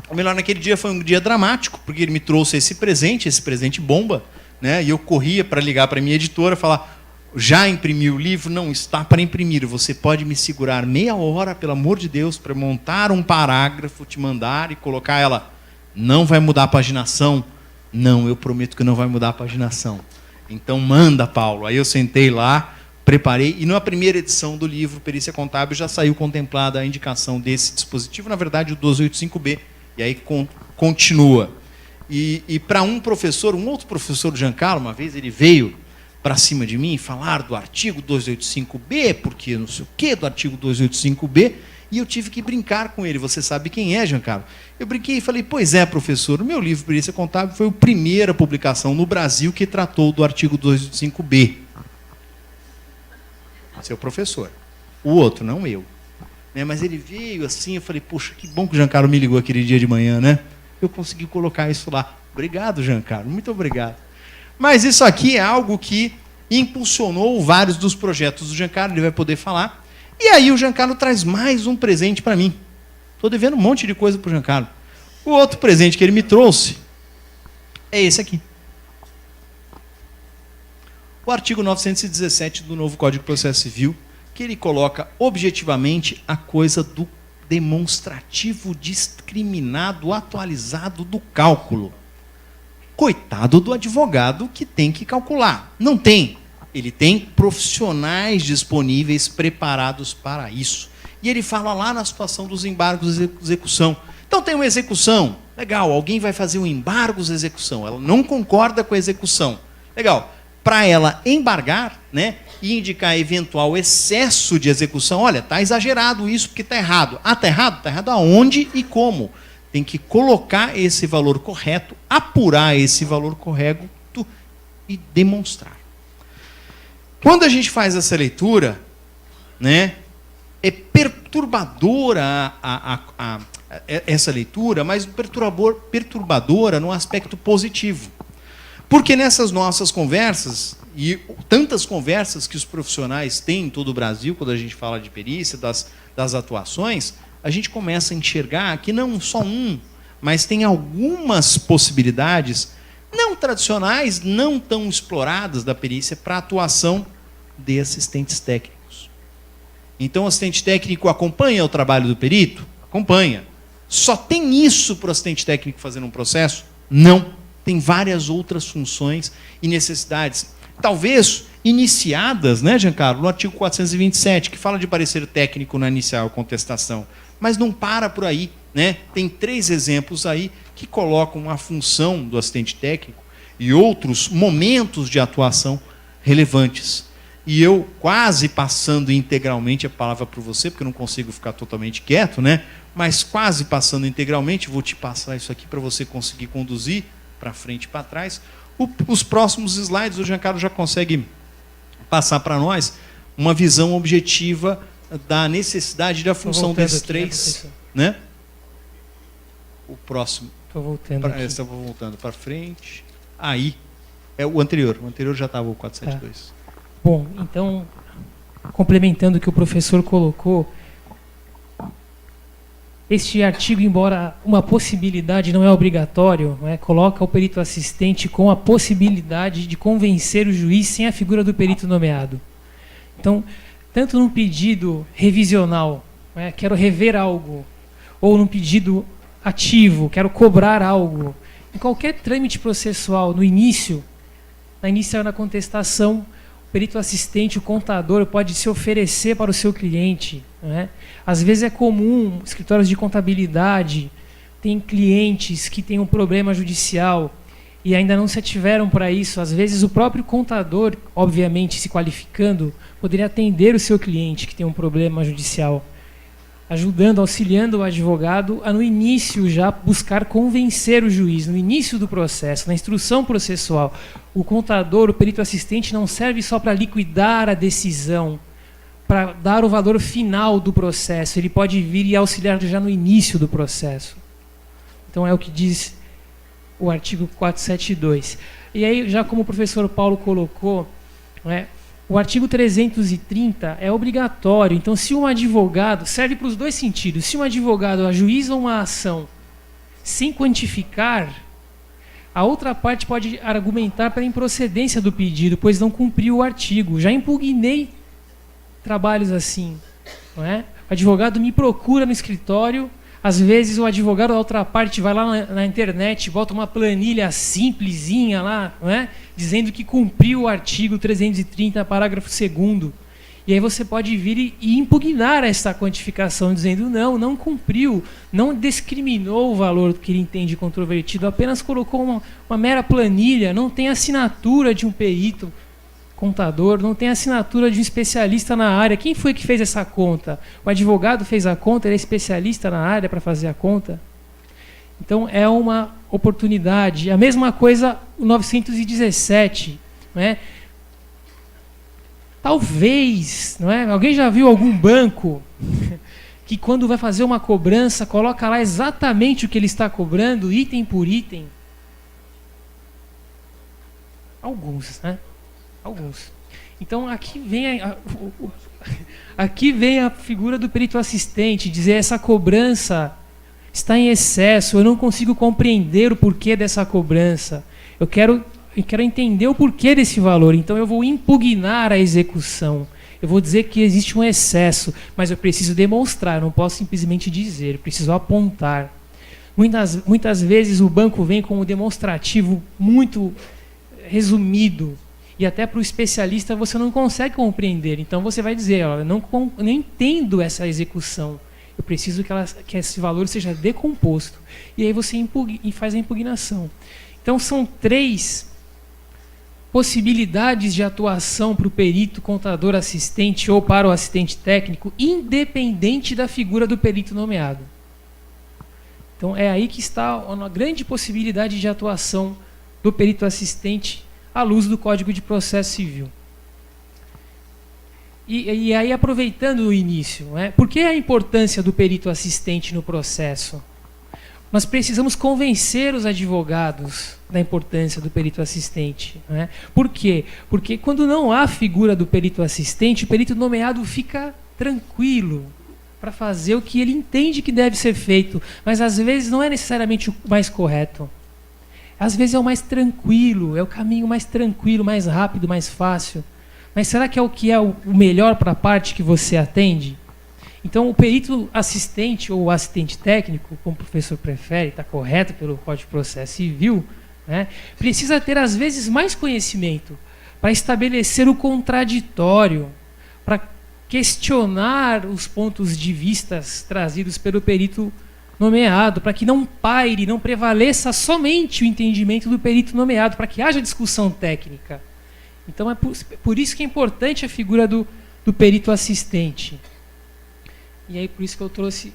ou melhor, naquele dia foi um dia dramático, porque ele me trouxe esse presente bomba, né? E eu corria para ligar para a minha editora e falar, já imprimiu o livro? Não, está para imprimir. Você pode me segurar meia hora, pelo amor de Deus, para montar um parágrafo, te mandar e colocar ela. Não vai mudar a paginação? Não, eu prometo que não vai mudar a paginação. Então manda, Paulo. Aí eu sentei lá, preparei, e na primeira edição do livro Perícia Contábil já saiu contemplada a indicação desse dispositivo, na verdade o 285B, e aí continua. E para um outro professor do Giancarlo, uma vez ele veio para cima de mim falar do artigo 285B, porque não sei o que do artigo 285B, e eu tive que brincar com ele. Você sabe quem é, Giancarlo? Eu brinquei e falei, pois é, professor, o meu livro Perícia Contábil foi a primeira publicação no Brasil que tratou do artigo 285B. Seu professor. O outro, não eu. Mas ele veio assim, eu falei, poxa, que bom que o Giancarlo me ligou aquele dia de manhã, né? Eu consegui colocar isso lá. Obrigado, Giancarlo, muito obrigado. Mas isso aqui é algo que impulsionou vários dos projetos do Giancarlo, ele vai poder falar. E aí o Giancarlo traz mais um presente para mim. Estou devendo um monte de coisa para o Giancarlo. O outro presente que ele me trouxe é esse aqui. O artigo 917 do novo Código de Processo Civil, que ele coloca objetivamente a coisa do demonstrativo discriminado, atualizado do cálculo. Coitado do advogado que tem que calcular. Não tem. Ele tem profissionais disponíveis, preparados para isso. E ele fala lá na situação dos embargos de execução. Então tem uma execução. Legal, alguém vai fazer um embargo de execução. Ela não concorda com a execução. Legal. Para ela embargar, né, e indicar eventual excesso de execução, olha, está exagerado isso porque está errado. Ah, está errado? Está errado aonde e como? Tem que colocar esse valor correto, apurar esse valor correto e demonstrar. Quando a gente faz essa leitura, né, é perturbadora essa leitura, mas perturbadora no aspecto positivo. Porque nessas nossas conversas, e tantas conversas que os profissionais têm em todo o Brasil, quando a gente fala de perícia, das atuações, a gente começa a enxergar que não só mas tem algumas possibilidades não tradicionais, não tão exploradas da perícia para a atuação de assistentes técnicos. Então, o assistente técnico acompanha o trabalho do perito? Acompanha. Só tem isso para o assistente técnico fazendo um processo? Não. Tem várias outras funções e necessidades, talvez iniciadas, né, Giancarlo, no artigo 427, que fala de parecer técnico na inicial contestação, mas não para por aí, né? Tem 3 exemplos aí que colocam a função do assistente técnico e outros momentos de atuação relevantes. e eu quase passando integralmente a palavra para você, porque eu não consigo ficar totalmente quieto, né? Mas quase passando integralmente, vou te passar isso aqui para você conseguir conduzir para frente e para trás. Os próximos slides, o Giancarlo já consegue passar para nós uma visão objetiva da necessidade e da função desses três, né? O próximo. Estou voltando aqui. Estou voltando para frente. Aí, é o anterior já estava o 472. Bom, então, complementando o que o professor colocou, este artigo, embora uma possibilidade não é obrigatório, né, coloca o perito assistente com a possibilidade de convencer o juiz sem a figura do perito nomeado. Então, tanto num pedido revisional, né, quero rever algo, ou num pedido ativo, quero cobrar algo, em qualquer trâmite processual, no início, na contestação, o perito assistente, o contador, pode se oferecer para o seu cliente. Né? Às vezes é comum, escritórios de contabilidade, tem clientes que têm um problema judicial e ainda não se ativeram para isso. Às vezes o próprio contador, obviamente se qualificando, poderia atender o seu cliente que tem um problema judicial, ajudando, auxiliando o advogado a, no início, já buscar convencer o juiz, no início do processo, na instrução processual. O contador, o perito assistente, não serve só para liquidar a decisão, para dar o valor final do processo. Ele pode vir e auxiliar já no início do processo. Então, é o que diz o artigo 472. E aí, já como o professor Paulo colocou, né, o artigo 330 é obrigatório. Então, se um advogado, serve para os dois sentidos, se um advogado ajuiza uma ação sem quantificar, a outra parte pode argumentar pela improcedência do pedido, pois não cumpriu o artigo. Já impugnei trabalhos assim. Não é? O advogado me procura no escritório, às vezes o advogado da outra parte vai lá na internet, bota uma planilha simplesinha lá, não é? Dizendo que cumpriu o artigo 330, parágrafo 2º. E aí você pode vir e impugnar essa quantificação, dizendo não cumpriu, não discriminou o valor que ele entende controvertido, apenas colocou uma mera planilha, não tem assinatura de um perito contador, não tem assinatura de um especialista na área. Quem foi que fez essa conta? O advogado fez a conta, ele é especialista na área para fazer a conta? Então, é uma oportunidade. A mesma coisa, o 917. Né? Talvez, não é? Alguém já viu algum banco que, quando vai fazer uma cobrança, coloca lá exatamente o que ele está cobrando, item por item? Alguns, né? Alguns. Então, aqui vem a figura do perito assistente, dizer essa cobrança está em excesso, eu não consigo compreender o porquê dessa cobrança. Eu quero entender o porquê desse valor, então eu vou impugnar a execução. Eu vou dizer que existe um excesso, mas eu preciso demonstrar, eu não posso simplesmente dizer, eu preciso apontar. Muitas vezes o banco vem com um demonstrativo muito resumido, e até para o especialista você não consegue compreender. Então você vai dizer, eu não entendo essa execução. Eu preciso que esse valor seja decomposto. E aí você faz a impugnação. Então são 3 possibilidades de atuação para o perito, contador, assistente ou para o assistente técnico, independente da figura do perito nomeado. Então é aí que está uma grande possibilidade de atuação do perito assistente à luz do Código de Processo Civil. E aí, aproveitando o início, né, por que a importância do perito assistente no processo? Nós precisamos convencer os advogados da importância do perito assistente. Né? Por quê? Porque quando não há figura do perito assistente, o perito nomeado fica tranquilo para fazer o que ele entende que deve ser feito, mas às vezes não é necessariamente o mais correto. Às vezes é o mais tranquilo, é o caminho mais tranquilo, mais rápido, mais fácil. Mas será que é o melhor para a parte que você atende? Então, o perito assistente ou assistente técnico, como o professor prefere, está correto pelo Código de Processo Civil, né, precisa ter, às vezes, mais conhecimento para estabelecer o contraditório, para questionar os pontos de vista trazidos pelo perito nomeado, para que não paire, não prevaleça somente o entendimento do perito nomeado, para que haja discussão técnica. Então é por isso que é importante a figura do perito assistente. E aí por isso que eu trouxe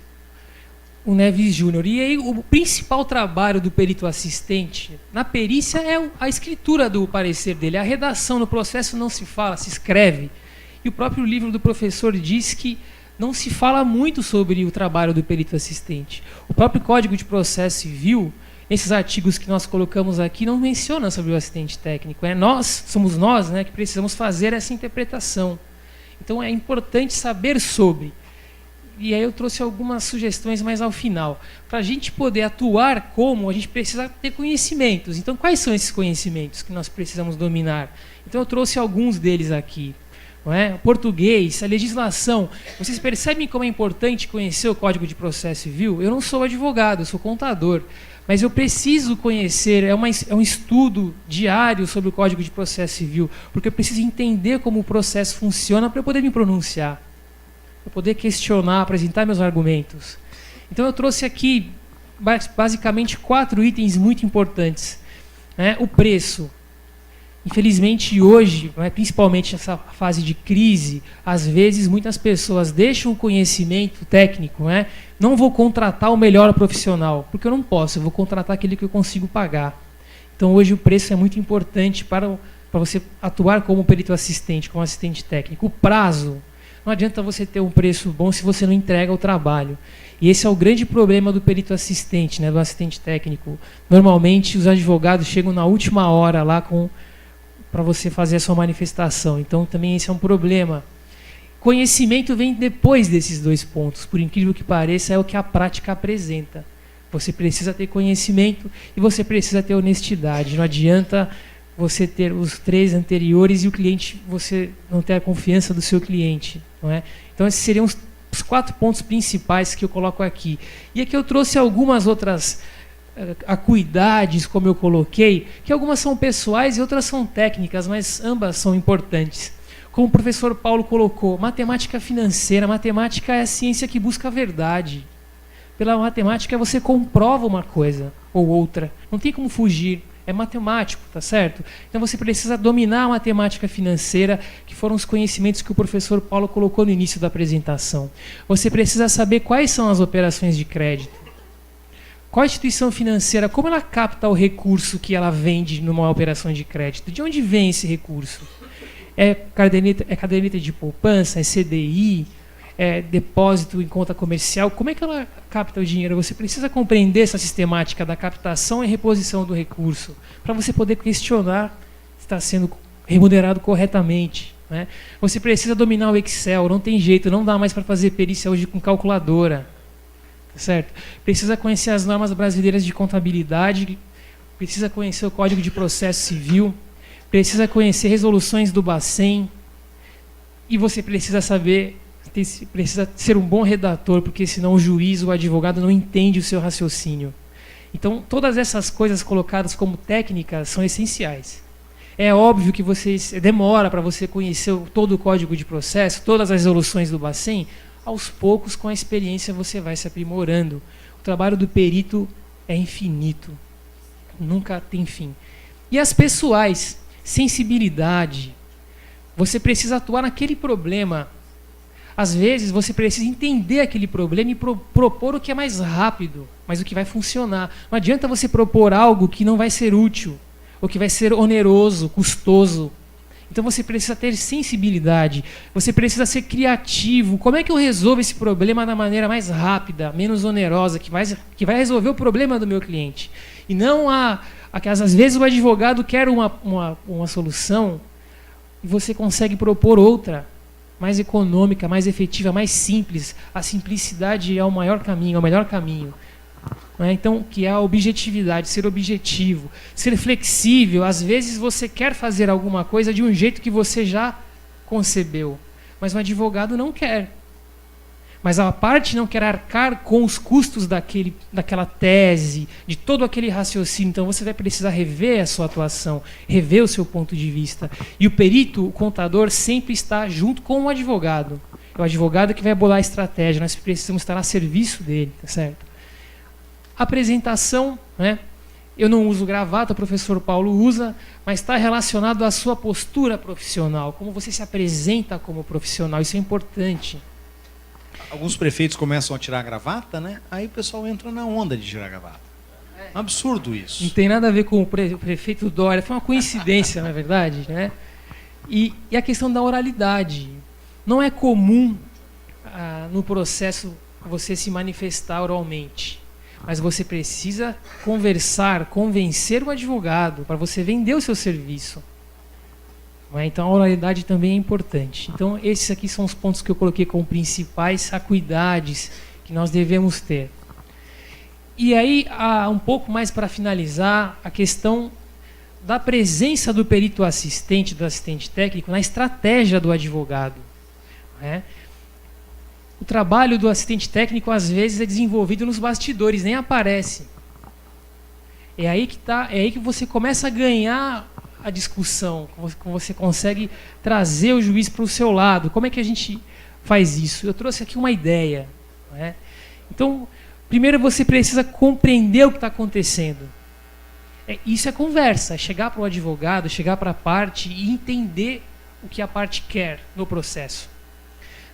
o Neves Júnior. E aí o principal trabalho do perito assistente na perícia é a escritura do parecer dele. A redação no processo não se fala, se escreve. E o próprio livro do professor diz que não se fala muito sobre o trabalho do perito assistente. O próprio Código de Processo Civil, esses artigos que nós colocamos aqui, não menciona sobre o assistente técnico. Somos nós, né, que precisamos fazer essa interpretação. Então é importante saber sobre. E aí eu trouxe algumas sugestões mais ao final. Para a gente poder atuar como, a gente precisa ter conhecimentos. Então quais são esses conhecimentos que nós precisamos dominar? Então eu trouxe alguns deles aqui. Não é? O português, a legislação. Vocês percebem como é importante conhecer o Código de Processo Civil? Eu não sou advogado, eu sou contador. Mas eu preciso conhecer, é um estudo diário sobre o Código de Processo Civil, porque eu preciso entender como o processo funciona para eu poder me pronunciar, para poder questionar, apresentar meus argumentos. Então eu trouxe aqui, basicamente, 4 itens muito importantes. O preço. Infelizmente, hoje, principalmente nessa fase de crise, às vezes muitas pessoas deixam o conhecimento técnico, não vou contratar o melhor profissional, porque eu não posso, eu vou contratar aquele que eu consigo pagar. Então, hoje o preço é muito importante para você atuar como perito assistente, como assistente técnico. O prazo, não adianta você ter um preço bom se você não entrega o trabalho. E esse é o grande problema do perito assistente, do assistente técnico. Normalmente, os advogados chegam na última hora lá para você fazer a sua manifestação. Então, também esse é um problema. Conhecimento vem depois desses 2 pontos. Por incrível que pareça, é o que a prática apresenta. Você precisa ter conhecimento e você precisa ter honestidade. Não adianta você ter os 3 anteriores e o cliente, você não ter a confiança do seu cliente. Não é? Então, esses seriam os 4 pontos principais que eu coloco aqui. E aqui eu trouxe algumas outras acuidades, como eu coloquei, que algumas são pessoais e outras são técnicas, mas ambas são importantes. Como o professor Paulo colocou, matemática financeira, matemática é a ciência que busca a verdade. Pela matemática você comprova uma coisa ou outra, não tem como fugir, é matemático, tá certo? Então você precisa dominar a matemática financeira, que foram os conhecimentos que o professor Paulo colocou no início da apresentação. Você precisa saber quais são as operações de crédito. Qual a instituição financeira, como ela capta o recurso que ela vende numa operação de crédito? De onde vem esse recurso? É caderneta de poupança? É CDI? É depósito em conta comercial? Como é que ela capta o dinheiro? Você precisa compreender essa sistemática da captação e reposição do recurso para você poder questionar se está sendo remunerado corretamente. Você precisa dominar o Excel, não tem jeito, não dá mais para fazer perícia hoje com calculadora. Certo? Precisa conhecer as normas brasileiras de contabilidade, precisa conhecer o Código de Processo Civil, precisa conhecer resoluções do Bacen, e você precisa precisa ser um bom redator, porque senão o juiz, o advogado não entende o seu raciocínio. Então, todas essas coisas colocadas como técnicas são essenciais. É óbvio que demora para você conhecer todo o Código de Processo, todas as resoluções do Bacen. Aos poucos, com a experiência, você vai se aprimorando. O trabalho do perito é infinito. Nunca tem fim. E as pessoais, sensibilidade. Você precisa atuar naquele problema. Às vezes, você precisa entender aquele problema e propor o que é mais rápido, mas o que vai funcionar. Não adianta você propor algo que não vai ser útil, ou que vai ser oneroso, custoso. Então você precisa ter sensibilidade, você precisa ser criativo. Como é que eu resolvo esse problema da maneira mais rápida, menos onerosa, que vai resolver o problema do meu cliente? E não às vezes o advogado quer uma solução e você consegue propor outra, mais econômica, mais efetiva, mais simples. A simplicidade é o maior caminho, é o melhor caminho. Então, que é a objetividade, ser objetivo, ser flexível. Às vezes você quer fazer alguma coisa de um jeito que você já concebeu, mas o advogado não quer. Mas a parte não quer arcar com os custos daquela tese, de todo aquele raciocínio. Então você vai precisar rever a sua atuação, rever o seu ponto de vista. E o perito, o contador, sempre está junto com o advogado. É o advogado que vai bolar a estratégia, nós precisamos estar a serviço dele, tá certo? Apresentação, Eu não uso gravata, o professor Paulo usa, mas está relacionado à sua postura profissional, como você se apresenta como profissional, isso é importante. Alguns prefeitos começam a tirar a gravata, né? Aí o pessoal entra na onda de tirar a gravata. Absurdo isso. Não tem nada a ver com o prefeito Dória, foi uma coincidência, na verdade, né? E a questão da oralidade. Não é comum no processo você se manifestar oralmente, mas você precisa conversar, convencer o advogado para você vender o seu serviço. Então a oralidade também é importante. Então esses aqui são os pontos que eu coloquei como principais acuidades que nós devemos ter. E aí, um pouco mais para finalizar, a questão da presença do perito assistente, do assistente técnico, na estratégia do advogado. Né? O trabalho do assistente técnico, às vezes, é desenvolvido nos bastidores, nem aparece. É aí que você começa a ganhar a discussão, como você consegue trazer o juiz para o seu lado. Como é que a gente faz isso? Eu trouxe aqui uma ideia. Né? Então, primeiro você precisa compreender o que está acontecendo. Isso é conversa, é chegar para o advogado, chegar para a parte e entender o que a parte quer no processo.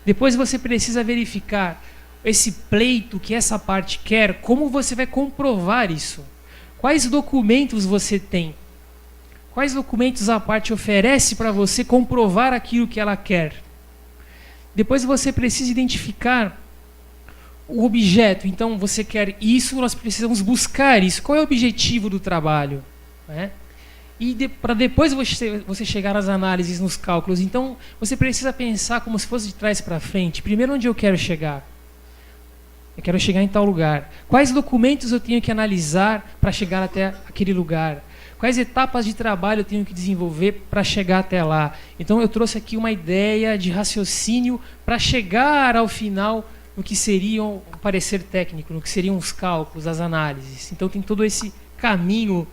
Depois você precisa verificar esse pleito que essa parte quer, como você vai comprovar isso. Quais documentos você tem? Quais documentos a parte oferece para você comprovar aquilo que ela quer? Depois você precisa identificar o objeto. Então, você quer isso, nós precisamos buscar isso. Qual é o objetivo do trabalho? Né? E para depois você chegar às análises, nos cálculos. Então, você precisa pensar como se fosse de trás para frente. Primeiro, onde eu quero chegar? Eu quero chegar em tal lugar. Quais documentos eu tenho que analisar para chegar até aquele lugar? Quais etapas de trabalho eu tenho que desenvolver para chegar até lá? Então, eu trouxe aqui uma ideia de raciocínio para chegar ao final no que seria o parecer técnico, no que seriam os cálculos, as análises. Então tem todo esse caminho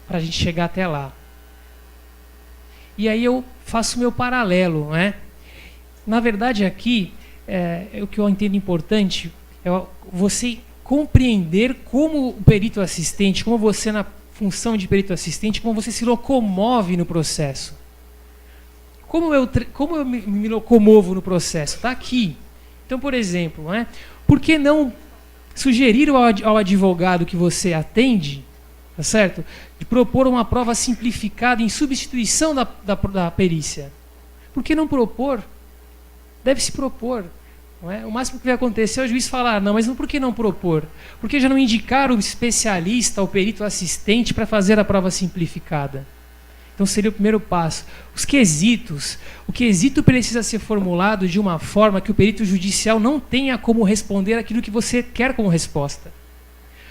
para a gente chegar até lá. E aí eu faço o meu paralelo. Né? Na verdade aqui, o que eu entendo importante é você compreender como o perito assistente, como você na função de perito assistente, como você se locomove no processo. Como eu me locomovo no processo? Está aqui. Então, por exemplo, por que não sugerir ao advogado que você atende, tá certo? De propor uma prova simplificada em substituição da perícia? Por que não propor? Deve-se propor. Não é? O máximo que vai acontecer é o juiz falar, não, mas por que não propor? Por que já não indicar o especialista, o perito assistente, para fazer a prova simplificada? Então seria o primeiro passo. Os quesitos. O quesito precisa ser formulado de uma forma que o perito judicial não tenha como responder aquilo que você quer como resposta.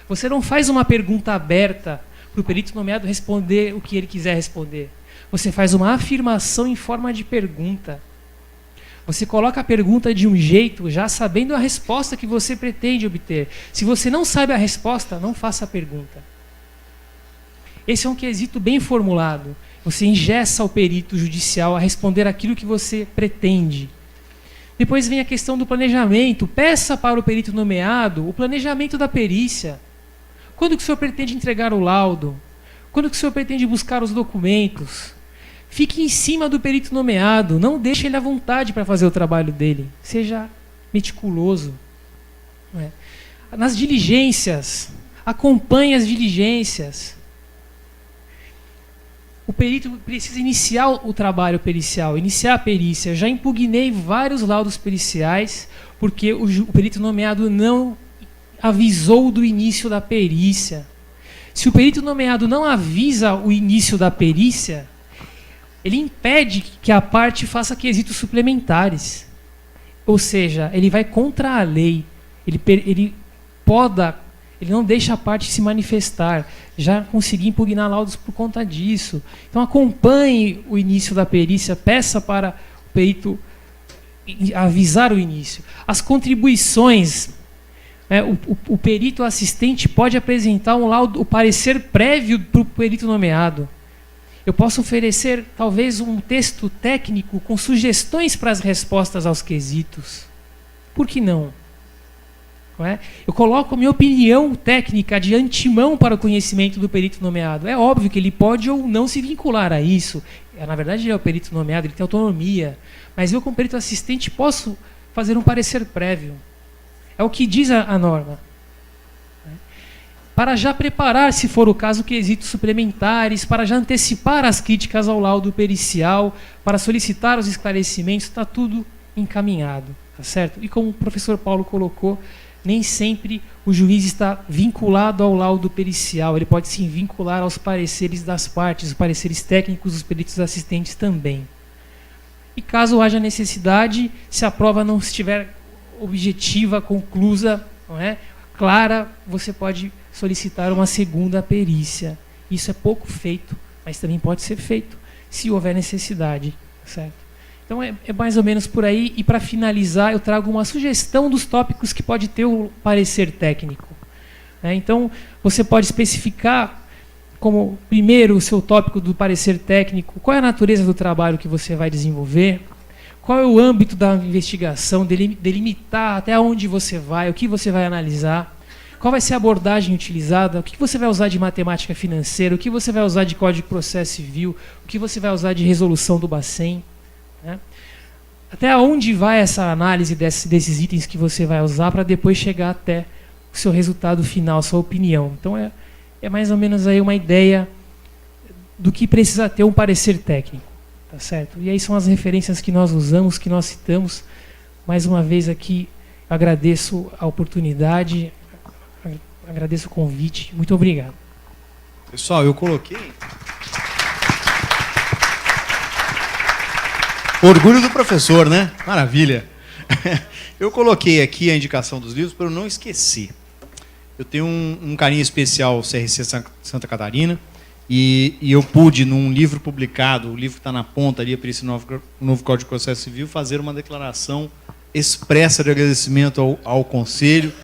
Você não faz uma pergunta aberta para o perito nomeado responder o que ele quiser responder. Você faz uma afirmação em forma de pergunta. Você coloca a pergunta de um jeito, já sabendo a resposta que você pretende obter. Se você não sabe a resposta, não faça a pergunta. Esse é um quesito bem formulado. Você engessa o perito judicial a responder aquilo que você pretende. Depois vem a questão do planejamento. Peça para o perito nomeado o planejamento da perícia. Quando que o senhor pretende entregar o laudo? Quando que o senhor pretende buscar os documentos? Fique em cima do perito nomeado. Não deixe ele à vontade para fazer o trabalho dele. Seja meticuloso. Nas diligências, acompanhe as diligências. O perito precisa iniciar o trabalho pericial, iniciar a perícia. Já impugnei vários laudos periciais, porque o perito nomeado não avisou do início da perícia. Se o perito nomeado não avisa o início da perícia, ele impede que a parte faça quesitos suplementares. Ou seja, ele vai contra a lei. Ele poda, ele não deixa a parte se manifestar. Já consegui impugnar laudos por conta disso. Então acompanhe o início da perícia, peça para o perito avisar o início. As contribuições, o perito assistente pode apresentar um laudo, o parecer prévio para o perito nomeado. Eu posso oferecer talvez um texto técnico com sugestões para as respostas aos quesitos. Por que não? não é? Eu coloco a minha opinião técnica de antemão para o conhecimento do perito nomeado. É óbvio que ele pode ou não se vincular a isso. Na verdade, ele é o perito nomeado, ele tem autonomia. Mas eu, como perito assistente, posso fazer um parecer prévio. É o que diz a norma. Para já preparar, se for o caso, quesitos suplementares, para já antecipar as críticas ao laudo pericial, para solicitar os esclarecimentos, está tudo encaminhado, tá certo? E como o professor Paulo colocou, nem sempre o juiz está vinculado ao laudo pericial, ele pode sim vincular aos pareceres das partes, os pareceres técnicos dos peritos assistentes também. E caso haja necessidade, se a prova não estiver objetiva, conclusa, não é, clara, você pode solicitar uma segunda perícia. Isso é pouco feito, mas também pode ser feito, se houver necessidade, certo? Então é mais ou menos por aí, e para finalizar eu trago uma sugestão dos tópicos que pode ter o parecer técnico. Então você pode especificar como primeiro o seu tópico do parecer técnico, qual é a natureza do trabalho que você vai desenvolver, qual é o âmbito da investigação, delimitar até onde você vai, o que você vai analisar, qual vai ser a abordagem utilizada, o que você vai usar de matemática financeira, o que você vai usar de Código de Processo Civil, o que você vai usar de resolução do Bacen. Né? Até onde vai essa análise desses itens que você vai usar para depois chegar até o seu resultado final, a sua opinião. Então é mais ou menos aí uma ideia do que precisa ter um parecer técnico. Tá certo? E aí são as referências que nós usamos, que nós citamos. Mais uma vez aqui agradeço a oportunidade, agradeço o convite. Muito obrigado. Pessoal, eu coloquei... Orgulho do professor, né? Maravilha. Eu coloquei aqui a indicação dos livros para eu não esquecer. Eu tenho um carinho especial ao CRC Santa Catarina e eu pude, num livro publicado, o livro que está na ponta ali, para esse novo Código de Processo Civil, fazer uma declaração expressa de agradecimento ao Conselho